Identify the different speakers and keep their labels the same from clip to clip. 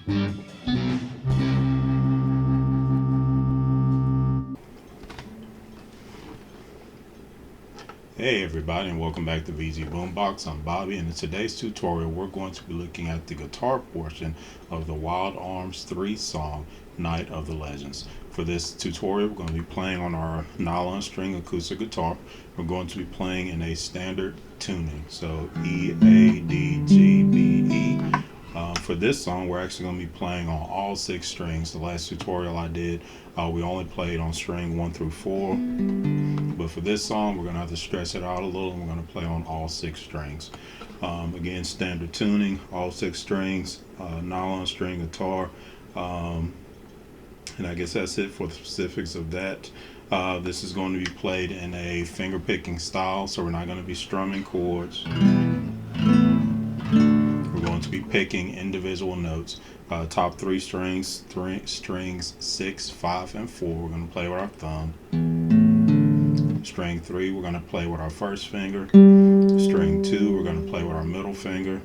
Speaker 1: Hey everybody, and welcome back to VGBoombox. I'm Bobby, and in today's tutorial we're going to be looking at the guitar portion of the Wild Arms 3 song, Night of the Legends. For this tutorial we're going to be playing on our nylon string acoustic guitar. We're going to be playing in a standard tuning, so E, A, D, G, B, E. For this song we're actually going to be playing on all 6 strings. The last tutorial I did, we only played on string 1 through 4. But for this song, we're going to have to stretch it out a little, and we're going to play on all 6 strings. Again, standard tuning, all 6 strings, nylon string guitar. And I guess that's it for the specifics of that. This is going to be played in a finger picking style, so we're not going to be strumming chords. We're going to be picking individual notes. Top 3 strings, strings 6, 5, and 4. We're going to play with our thumb. String 3, we're going to play with our first finger. String 2, we're going to play with our middle finger.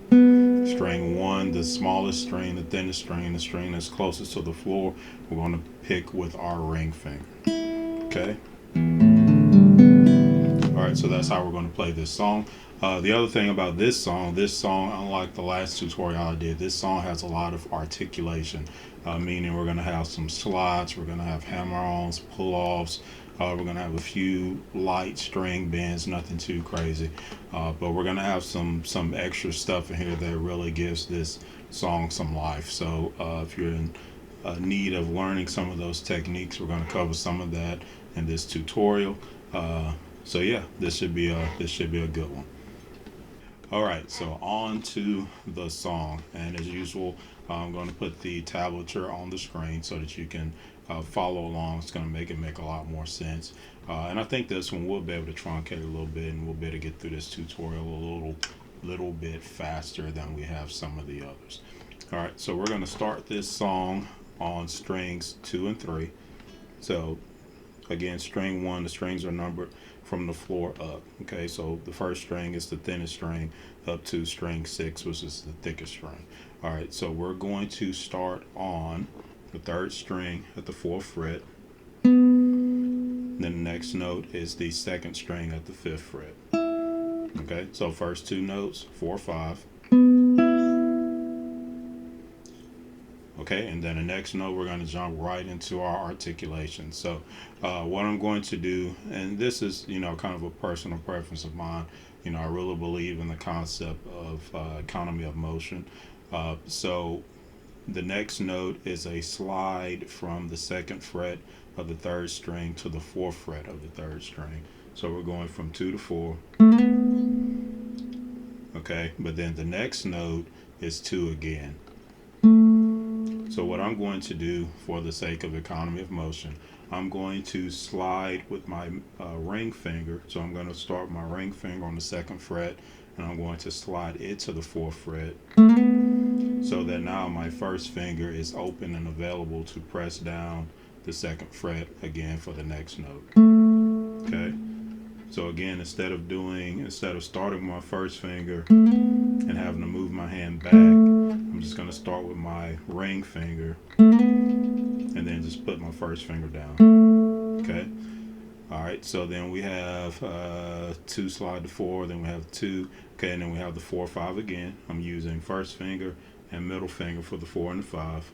Speaker 1: String 1, the smallest string, the thinnest string, the string that's closest to the floor, we're going to pick with our ring finger. Okay? Alright, so that's how we're going to play this song. The other thing about this song, unlike the last tutorial I did, this song has a lot of articulation, meaning we're going to have some slides, we're going to have hammer-ons, pull-offs, we're going to have a few light string bends, nothing too crazy, but we're going to have some extra stuff in here that really gives this song some life. So if you're in need of learning some of those techniques, we're going to cover some of that in this tutorial. So yeah, this should be a good one. All right, so on to the song, and as usual, I'm going to put the tablature on the screen so that you can follow along. It's going to make a lot more sense, and I think this one we'll be able to truncate a little bit, and we'll be able to get through this tutorial a little bit faster than we have some of the others. All right, so we're going to start this song on strings 2 and 3. So again, string 1, the strings are numbered from the floor up. Okay, so the first string is the thinnest string up to string 6, which is the thickest string. All right, so we're going to start on the 3rd string at the 4th fret. Then the next note is the 2nd string at the 5th fret. Okay, so first 2 notes, 4, 5. Okay, and then the next note we're going to jump right into our articulation. So what I'm going to do, and this is kind of a personal preference of mine, I really believe in the concept of economy of motion. So the next note is a slide from the 2nd fret of the 3rd string to the 4th fret of the 3rd string. So we're going from 2 to 4. Okay, but then the next note is 2 again. So what I'm going to do for the sake of economy of motion, I'm going to slide with my ring finger. So I'm going to start my ring finger on the 2nd fret, and I'm going to slide it to the 4th fret, so that now my first finger is open and available to press down the 2nd fret again for the next note. Okay, so again, instead of starting my first finger and having to move my hand back, I'm just going to start with my ring finger and then just put my first finger down. Okay, all right, so then we have 2 slide to 4, then we have 2. Okay, and then we have the 4, 5 again. I'm using first finger and middle finger for the 4 and the 5.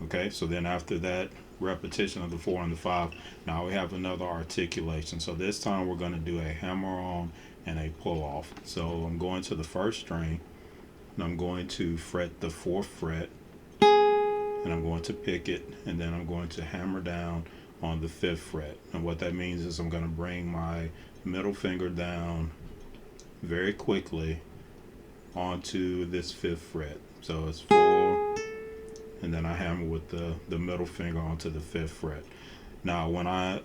Speaker 1: Okay, so then after that repetition of the 4 and the 5, now we have another articulation. So this time we're going to do a hammer on and a pull off. So I'm going to the 1st string, and I'm going to fret the 4th fret, and I'm going to pick it, and then I'm going to hammer down on the 5th fret. And what that means is I'm going to bring my middle finger down very quickly onto this 5th fret. So it's 4, and then I hammer with the middle finger onto the 5th fret. Now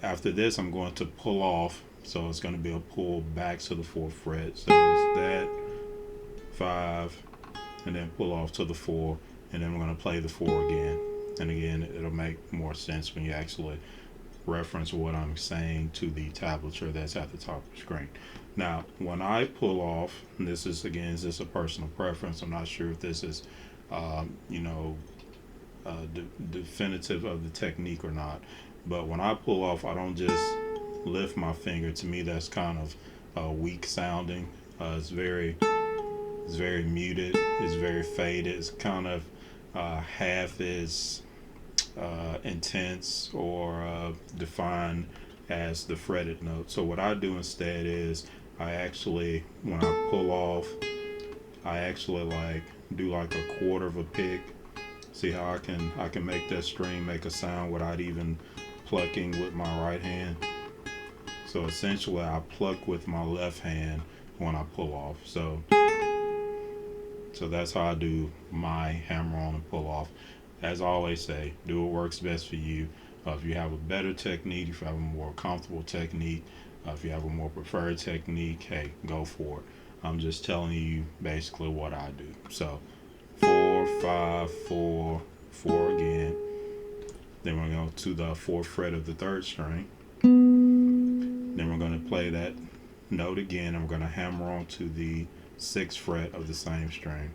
Speaker 1: after this I'm going to pull off, so it's going to be a pull back to the 4th fret. So it's that 5, and then pull off to the 4, and then we're going to play the 4 again. And again, it'll make more sense when you actually reference what I'm saying to the tablature that's at the top of the screen. Now, when I pull off, and this is again, is this a personal preference? I'm not sure if this is, you know, definitive of the technique or not. But when I pull off, I don't just lift my finger. To me, that's kind of weak sounding. It's very muted. It's very faded. It's kind of half as intense or defined as the fretted note. So what I do instead is I actually, when I pull off, I actually like do like a quarter of a pick. See how I can make that string make a sound without even plucking with my right hand. So essentially, I pluck with my left hand when I pull off. So that's how I do my hammer on and pull off. As I always say, do what works best for you. If you have a better technique, if you have a more comfortable technique, if you have a more preferred technique, hey, go for it. I'm just telling you basically what I do. So 4, 5, 4, 4 again. Then we're going to go to the 4th fret of the 3rd string. Then we're going to play that note again, and we're going to hammer on to the 6th fret of the same string.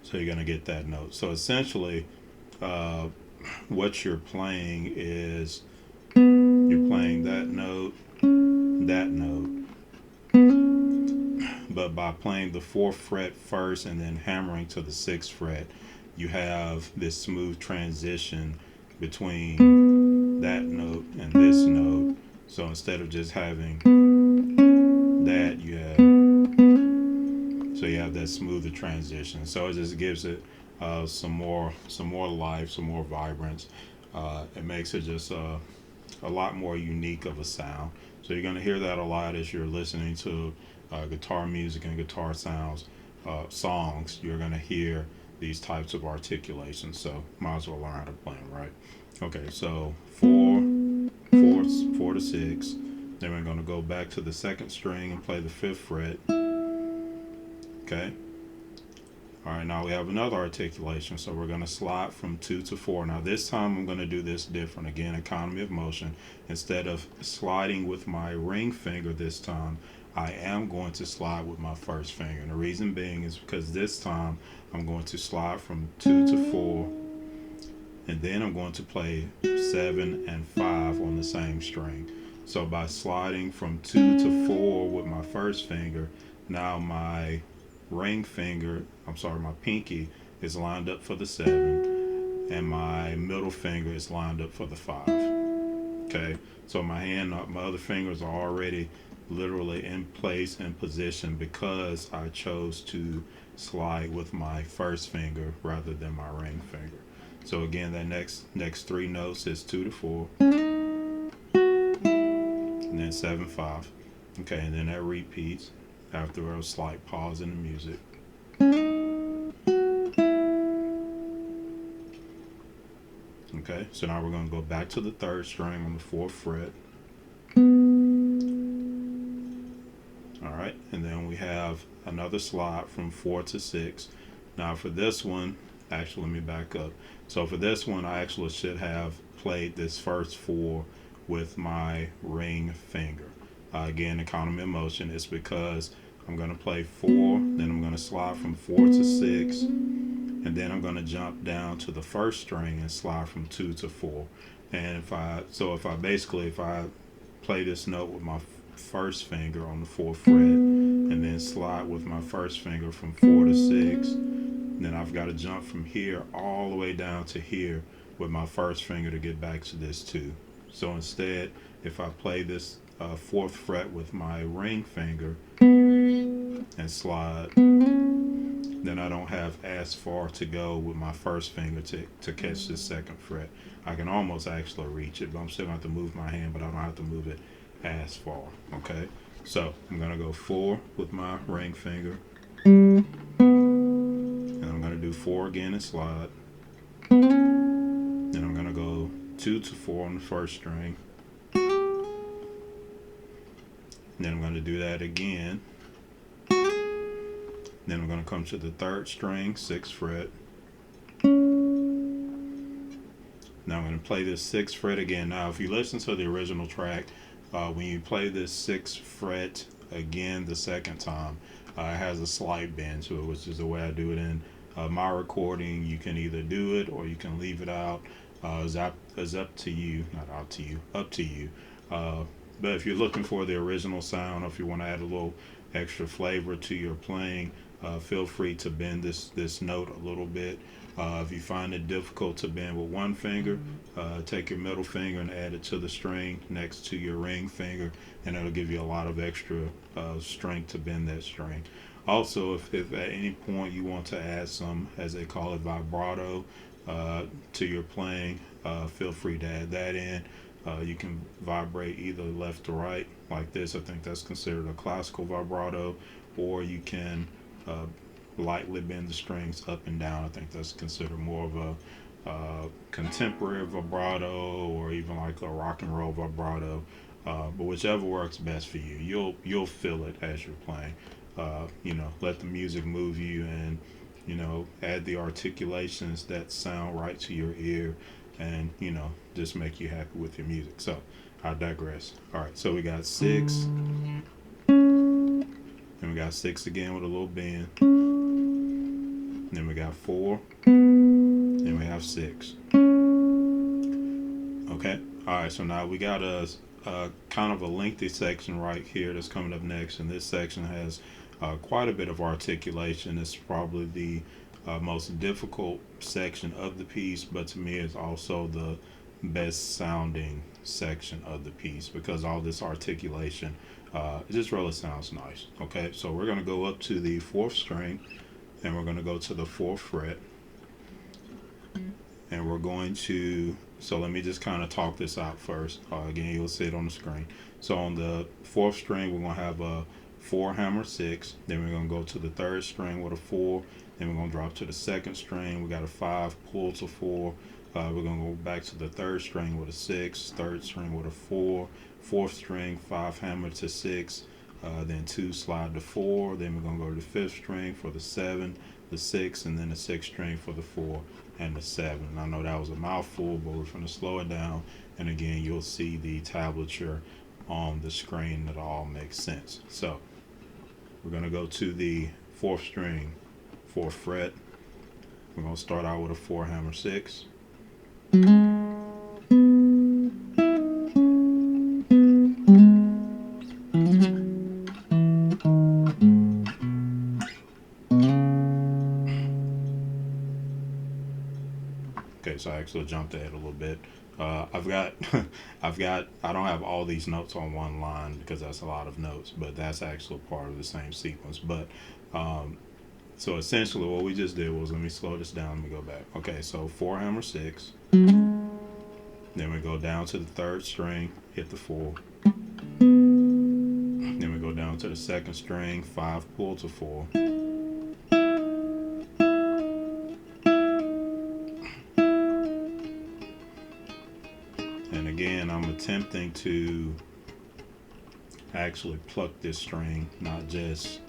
Speaker 1: So you're going to get that note. So essentially, what you're playing is you're playing that note, but by playing the 4th fret first and then hammering to the 6th fret, you have this smooth transition between that note and this note. So instead of just having that, you have that smoother transition. So it just gives it some more life, some more vibrance. It makes it just a lot more unique of a sound. So you're going to hear that a lot as you're listening to guitar music and guitar sounds, songs. You're going to hear these types of articulations. So might as well learn how to play them, right? Okay, so 4 to 6. Then we're going to go back to the 2nd string and play the 5th fret. Okay. All right, now we have another articulation. So we're going to slide from 2 to 4. Now this time I'm going to do this different. Again, economy of motion. Instead of sliding with my ring finger this time, I am going to slide with my 1st finger. And the reason being is because this time I'm going to slide from 2 to 4. And then I'm going to play 7 and 5 on the same string. So by sliding from 2 to 4 with my 1st finger, now my my pinky is lined up for the 7, and my middle finger is lined up for the 5. Okay, so my other fingers are already literally in place and position because I chose to slide with my 1st finger rather than my ring finger. So again, that next 3 notes is 2 to 4, and then 7, 5. Okay, and then that repeats after a slight pause in the music. Okay, so now we're going to go back to the 3rd string on the 4th fret. Alright, and then we have another slide from 4 to 6. Now for this one, actually let me back up. So for this one, I actually should have played this first 4 with my ring finger. Again, economy of motion is because I'm going to play 4, then I'm going to slide from 4 to 6, and then I'm going to jump down to the 1st string and slide from 2 to 4. And if I play this note with my 1st finger on the 4th fret, and then slide with my 1st finger from 4 to 6, then I've got to jump from here all the way down to here with my 1st finger to get back to this 2. So instead, if I play this 4th fret with my ring finger and slide, then I don't have as far to go with my 1st finger to catch this 2nd fret. I can almost actually reach it, but I'm still going to have to move my hand, but I don't have to move it as far. Okay, so I'm going to go 4 with my ring finger, and I'm going to do 4 again and slide. Then I'm going to go 2 to 4 on the 1st string. Then I'm going to do that again. Then I'm going to come to the 3rd string, 6th fret. Now I'm going to play this 6th fret again. Now if you listen to the original track, when you play this 6th fret again the second time, it has a slight bend to it, which is the way I do it in my recording. You can either do it or you can leave it out. It's up to you, not out to you, up to you. But if you're looking for the original sound, or if you want to add a little extra flavor to your playing, feel free to bend this note a little bit. If you find it difficult to bend with one finger, take your middle finger and add it to the string next to your ring finger, and it'll give you a lot of extra strength to bend that string. Also, if at any point you want to add some, as they call it, vibrato to your playing, feel free to add that in. You can vibrate either left or right like this. I think that's considered a classical vibrato, or you can lightly bend the strings up and down. I think that's considered more of a contemporary vibrato, or even like a rock and roll vibrato. But whichever works best for you, you'll feel it as you're playing. Let the music move you, and add the articulations that sound right to your ear, and just make you happy with your music. So I digress. All right, so we got 6, then we got 6 again with a little bend, then we got 4, then we have 6. Okay. All right, so now we got a kind of a lengthy section right here that's coming up next, and this section has quite a bit of articulation. It's probably the most difficult section of the piece, but to me it's also the best sounding section of the piece, because all this articulation, it just really sounds nice. Okay, so we're going to go up to the 4th string, and we're going to go to the 4th fret, and we're going to, so let me just kind of talk this out first. Again, you'll see it on the screen. So on the 4th string, we're going to have a 4 hammer 6, then we're going to go to the 3rd string with a 4, then we're going to drop to the 2nd string, we got a 5, pull to 4, we're going to go back to the 3rd string with a 6, 3rd string with a 4, 4th string, 5 hammer to 6, then 2 slide to 4, then we're going to go to the 5th string for the 7, the 6, and then the 6th string for the 4 and the 7. And I know that was a mouthful, but we're going to slow it down, and again you'll see the tablature on the screen that all makes sense. So we're going to go to the 4th string, 4th fret. We're going to start out with a 4 hammer 6. Okay, so I actually jumped ahead a little bit. I've got, I don't have all these notes on one line because that's a lot of notes, but that's actually part of the same sequence. But so essentially what we just did was, let me slow this down, let me go back. Okay, so 4 hammer 6, then we go down to the 3rd string, hit the 4, then we go down to the 2nd string, 5, pull to 4, and again I'm attempting to actually pluck this string, not just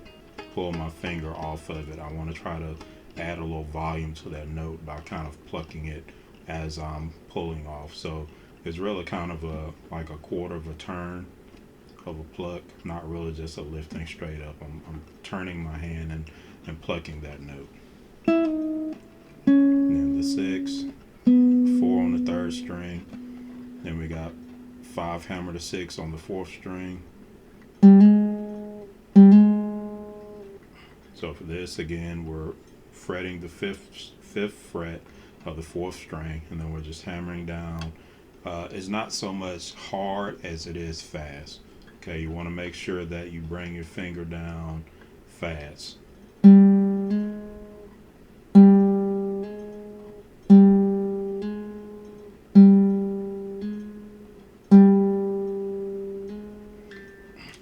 Speaker 1: pull my finger off of it. I want to try to add a little volume to that note by kind of plucking it as I'm pulling off. So it's really kind of like a quarter of a turn of a pluck, not really just a lifting straight up. I'm turning my hand and plucking that note. And then the 6, 4 on the 3rd string, then we got 5 hammer to 6 on the 4th string. So for this, again, we're fretting the fifth fret of the 4th string, and then we're just hammering down. It's not so much hard as it is fast. Okay, you want to make sure that you bring your finger down fast.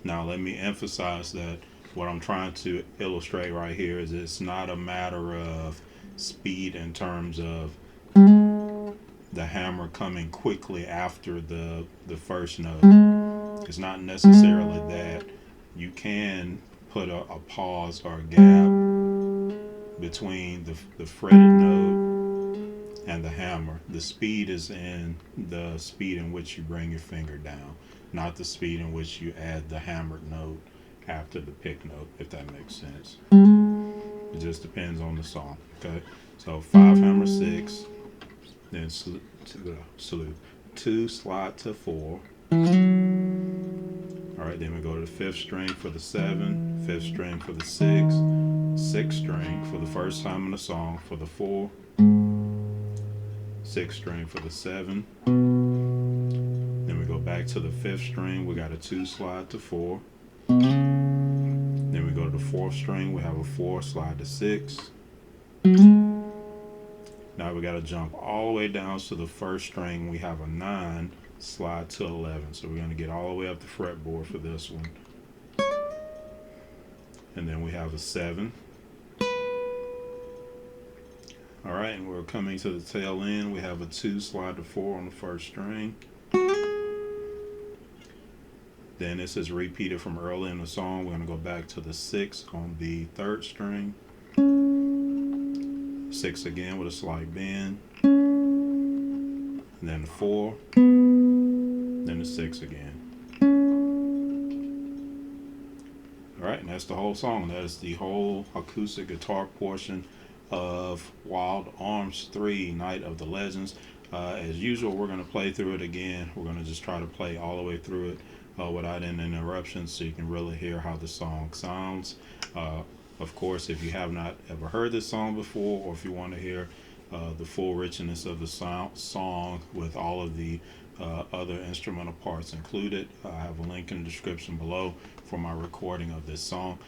Speaker 1: Now let me emphasize that what I'm trying to illustrate right here is it's not a matter of speed in terms of the hammer coming quickly after the first note. It's not necessarily that. You can put a pause or a gap between the fretted note and the hammer. The speed is in the speed in which you bring your finger down, not the speed in which you add the hammered note after the pick note, if that makes sense. It just depends on the song. Okay, so 5 hammer 6, then salute 2 slide to 4. All right, then we go to the 5th string for the 7, 5th string for the 6, 6th string for the first time in the song for the 4, 6th string for the 7. Then we go back to the 5th string. We got a 2 slide to 4. Then we go to the 4th string. We have a 4 slide to 6. Now we got to jump all the way down to the 1st string. We have a 9 slide to 11. So we're going to get all the way up the fretboard for this one. And then we have a 7. All right, and we're coming to the tail end. We have a 2 slide to 4 on the 1st string. Then this is repeated from early in the song. We're going to go back to the 6 on the 3rd string. 6 again with a slight bend. And then the 4. Then the 6 again. All right, and that's the whole song. That is the whole acoustic guitar portion of Wild Arms 3, Night of the Legends. As usual, we're going to play through it again. We're going to just try to play all the way through it without any interruptions, so you can really hear how the song sounds. Of course, if you have not ever heard this song before, or if you want to hear the full richness of the song with all of the other instrumental parts included, I have a link in the description below for my recording of this song.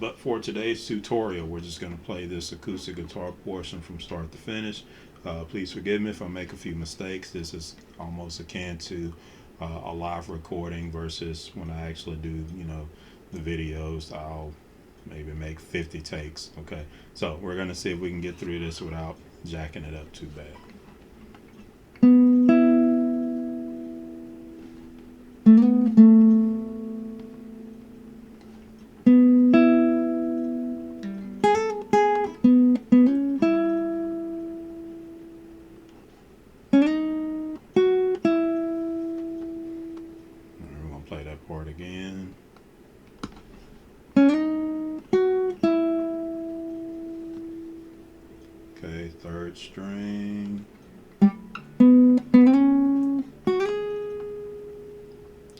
Speaker 1: But for today's tutorial, we're just going to play this acoustic guitar portion from start to finish. Please forgive me if I make a few mistakes. This is almost akin to a live recording versus when I actually do, the videos. I'll maybe make 50 takes. Okay, so we're going to see if we can get through this without jacking it up too bad. Play that part again. Okay, 3rd string. I'm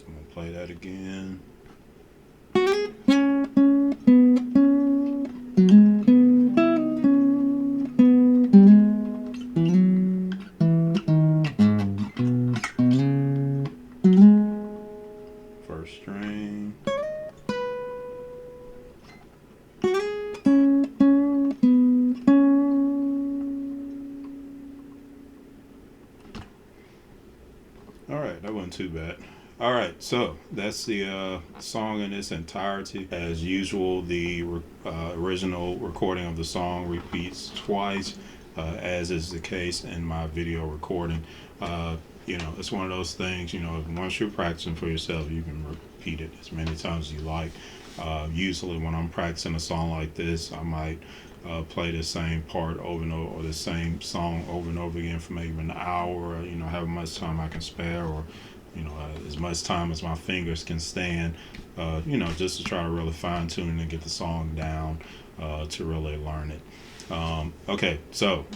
Speaker 1: gonna play that again. String. All right, that wasn't too bad. All right, so that's the song in its entirety. As usual, the original recording of the song repeats twice, as is the case in my video recording. It's one of those things, once you're practicing for yourself, you can repeat it as many times as you like. Usually when I'm practicing a song like this, I might play the same part over and over, or the same song over and over again for maybe an hour, however much time I can spare, or, as much time as my fingers can stand, just to try to really fine tune and get the song down to really learn it. Okay, so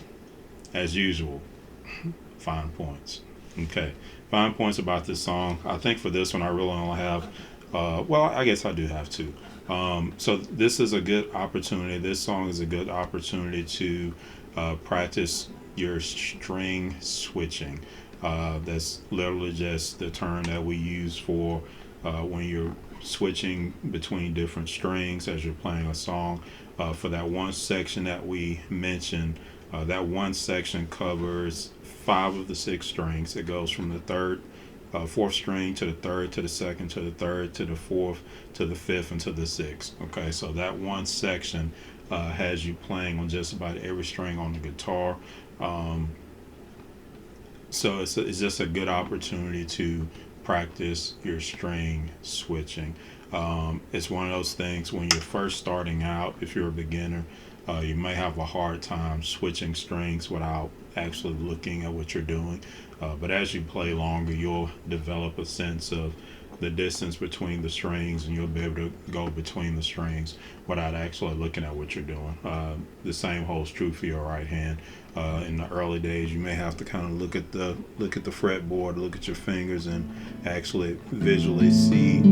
Speaker 1: as usual, fine points. Okay, fine points about this song. I think for this one, I really only have, I guess I do have two. So this is a good opportunity. This song is a good opportunity to practice your string switching. That's literally just the term that we use for when you're switching between different strings as you're playing a song. For that one section that we mentioned, that one section covers 5 of the 6 strings. It goes from the 4th string to the 3rd to the 2nd to the 3rd to the 4th to the 5th and to the 6th. Okay, so that one section has you playing on just about every string on the guitar. So it's just a good opportunity to practice your string switching. It's one of those things when you're first starting out, if you're a beginner, You may have a hard time switching strings without actually looking at what you're doing. But as you play longer, you'll develop a sense of the distance between the strings, and you'll be able to go between the strings without actually looking at what you're doing. The same holds true for your right hand. In the early days, you may have to kind of look at the fretboard, look at your fingers, and actually visually see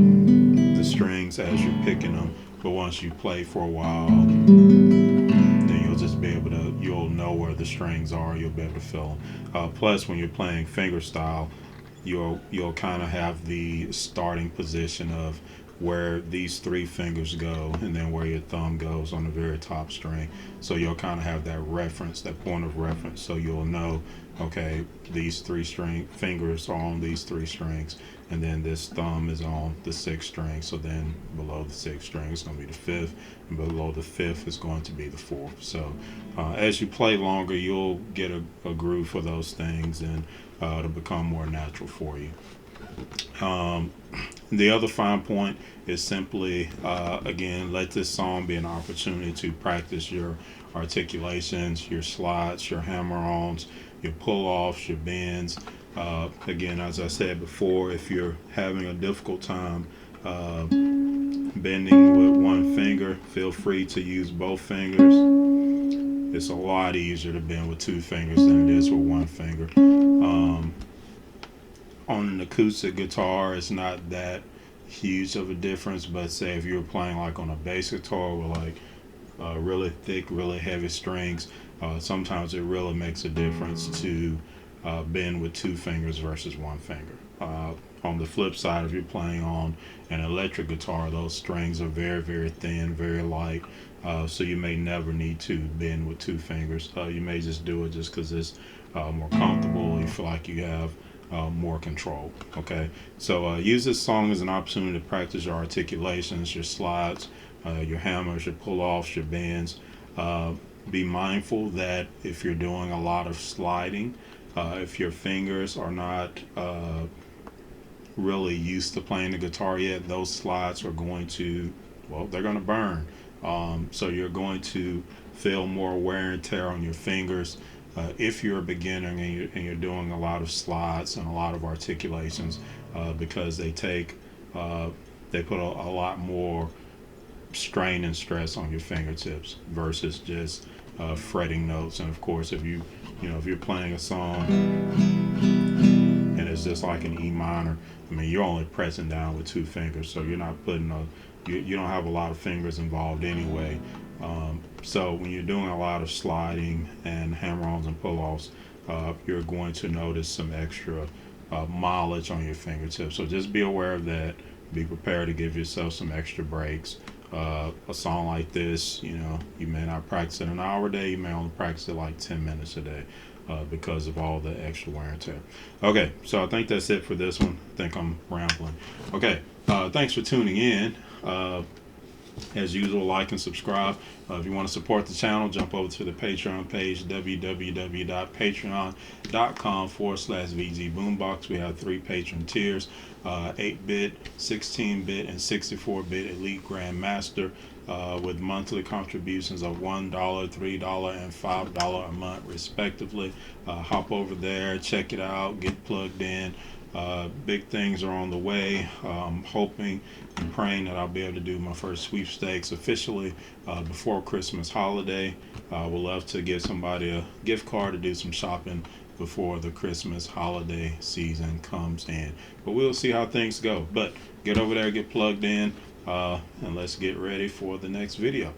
Speaker 1: the strings as you're picking them. But once you play for a while, then you'll just be able to, you'll know where the strings are. You'll be able to feel them. Plus, when you're playing finger style, you'll kind of have the starting position of where these three fingers go, and then where your thumb goes on the very top string. So you'll kind of have that reference, that point of reference. So you'll know, okay, these three string fingers are on these three strings, and then this thumb is on the sixth string. So then below the sixth string is going to be the fifth, and below the fifth is going to be the fourth. So as you play longer, you'll get a groove for those things, and it'll become more natural for you. The other fine point is simply, again, let this song be an opportunity to practice your articulations, your slides, your hammer-ons, your pull-offs, your bends. Again, as I said before, if you're having a difficult time bending with one finger, feel free to use both fingers. It's a lot easier to bend with two fingers than it is with one finger. On an acoustic guitar, it's not that huge of a difference, but say if you're playing like on a bass guitar with like really thick, really heavy strings, sometimes it really makes a difference to bend with two fingers versus one finger. On the flip side, if you're playing on an electric guitar, those strings are very, very thin, very light, so you may never need to bend with two fingers. You may just do it just because it's more comfortable. You feel like you have more control. Okay, so use this song as an opportunity to practice your articulations, your slides, your hammers, your pull-offs, your bends. Be mindful that if you're doing a lot of sliding, if your fingers are not really used to playing the guitar yet, those slides are going to, well, they're going to burn. So you're going to feel more wear and tear on your fingers. If you're a beginner and you're doing a lot of slides and a lot of articulations, because they put a lot more strain and stress on your fingertips versus just fretting notes. And of course, if you're playing a song and it's just like an E minor, I mean, you're only pressing down with two fingers, so you're not putting you don't have a lot of fingers involved anyway. So when you're doing a lot of sliding and hammer-ons and pull-offs, you're going to notice some extra mileage on your fingertips. So just be aware of that. Be prepared to give yourself some extra breaks. A song like this, you may not practice it an hour a day. You may only practice it like 10 minutes a day because of all the extra wear and tear. Okay, so I think that's it for this one. I think I'm rambling. Okay, thanks for tuning in. As usual, like and subscribe. If you want to support the channel, jump over to the Patreon page, www.patreon.com/VGBoombox. We have 3 patron tiers, 8-bit, 16-bit, and 64-bit Elite Grandmaster, with monthly contributions of $1, $3, and $5 a month, respectively. Hop over there, check it out, get plugged in. Big things are on the way. Hoping and praying that I'll be able to do my first sweepstakes officially before Christmas holiday. Would love to give somebody a gift card to do some shopping before the Christmas holiday season comes in. But we'll see how things go. But get over there, get plugged in, and let's get ready for the next video.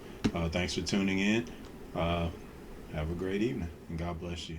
Speaker 1: Thanks for tuning in. Have a great evening, and God bless you.